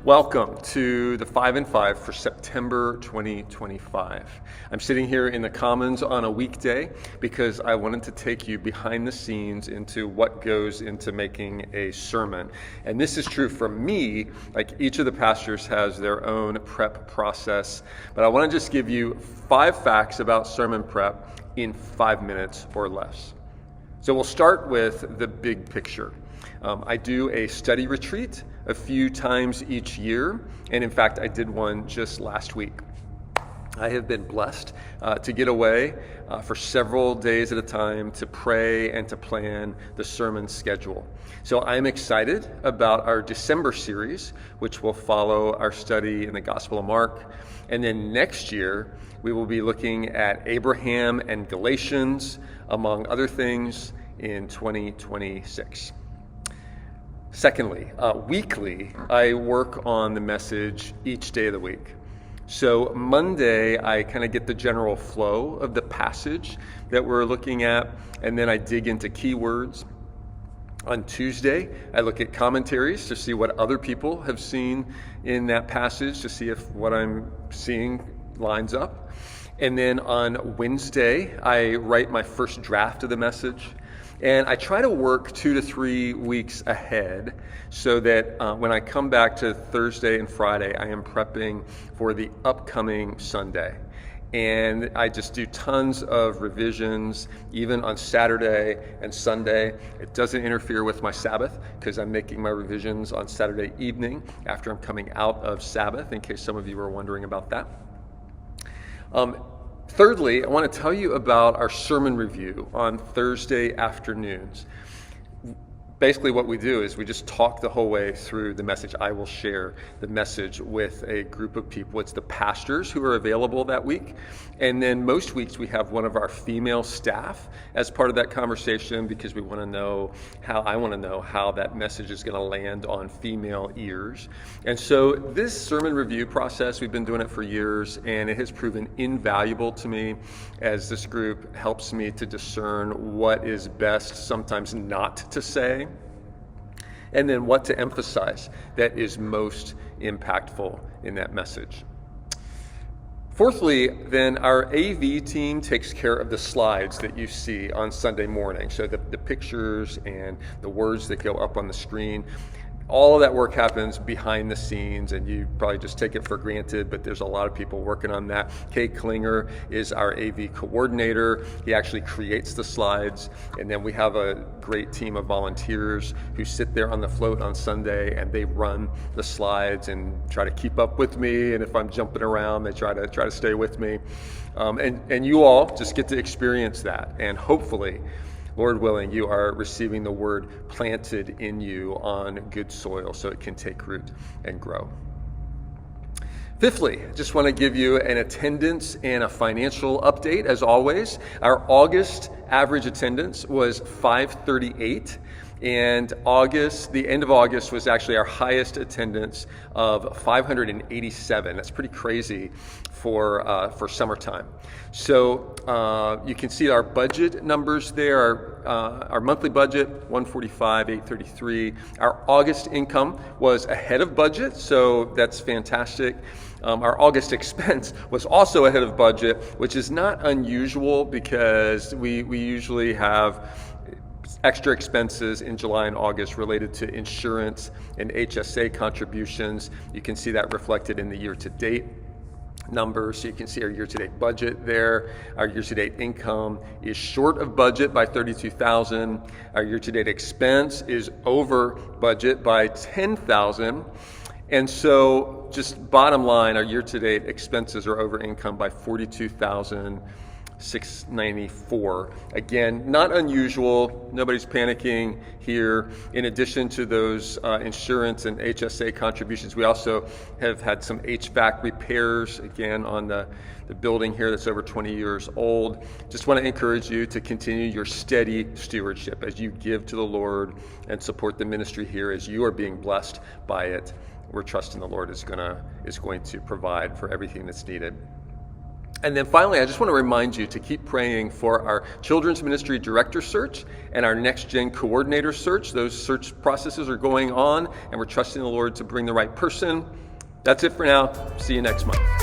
Welcome to the 5 and 5 for September 2025. I'm sitting here in the Commons on a weekday because I wanted to take you behind the scenes into what goes into making a sermon. And this is true for me, like each of the pastors has their own prep process, but I want to just give you 5 facts about sermon prep in 5 minutes or less. So we'll start with the big picture. I do a study retreat a few times each year, and in fact, I did one just last week. I have been blessed to get away for several days at a time to pray and to plan the sermon schedule. So I'm excited about our December series, which will follow our study in the Gospel of Mark. And then next year, we will be looking at Abraham and Galatians, among other things, in 2026. Secondly, weekly, I work on the message each day of the week. So Monday, I kind of get the general flow of the passage that we're looking at, and then I dig into keywords. On Tuesday, I look at commentaries to see what other people have seen in that passage, to see if what I'm seeing lines up. And then on Wednesday, I write my first draft of the message. And I try to work 2 to 3 weeks ahead so that when I come back to Thursday and Friday, I am prepping for the upcoming Sunday. And I just do tons of revisions, even on Saturday and Sunday. It doesn't interfere with my Sabbath because I'm making my revisions on Saturday evening after I'm coming out of Sabbath, in case some of you are wondering about that. Thirdly, I want to tell you about our sermon review on Thursday afternoons. Basically what we do is we just talk the whole way through the message. I will share the message with a group of people. It's the pastors who are available that week. And then most weeks we have one of our female staff as part of that conversation because I want to know how that message is going to land on female ears. And so this sermon review process, we've been doing it for years, and it has proven invaluable to me as this group helps me to discern what is best sometimes not to say, and then what to emphasize that is most impactful in that message. Fourthly, then our AV team takes care of the slides that you see on Sunday morning. So the pictures and the words that go up on the screen. All of that work happens behind the scenes, and you probably just take it for granted, but there's a lot of people working on that. Kay Klinger is our AV coordinator. He actually creates the slides, and then we have a great team of volunteers who sit there on the float on Sunday, and they run the slides and try to keep up with me, and if I'm jumping around, they try to stay with me. And you all just get to experience that, and hopefully, Lord willing, you are receiving the word planted in you on good soil so it can take root and grow. Fifthly, I just want to give you an attendance and a financial update. As always, our August average attendance was 538. And the end of August was actually our highest attendance of 587. That's pretty crazy for summertime. So you can see our budget numbers there. Our monthly budget, 145, 833. Our August income was ahead of budget, so that's fantastic. Our August expense was also ahead of budget, which is not unusual because we usually have extra expenses in July and August related to insurance and HSA contributions. You can see that reflected in the year-to-date numbers. So you can see our year-to-date budget there. Our year-to-date income is short of budget by $32,000. Our year-to-date expense is over budget by $10,000. And so just bottom line, our year-to-date expenses are over income by $42,694. Again, not unusual. Nobody's panicking here. In addition to those insurance and HSA contributions, we also have had some HVAC repairs, again, on the building here that's over 20 years old. Just want to encourage you to continue your steady stewardship as you give to the Lord and support the ministry here as you are being blessed by it. We're trusting the Lord is going to provide for everything that's needed. And then finally, I just want to remind you to keep praying for our Children's Ministry Director search and our Next Gen Coordinator search. Those search processes are going on, and we're trusting the Lord to bring the right person. That's it for now. See you next month.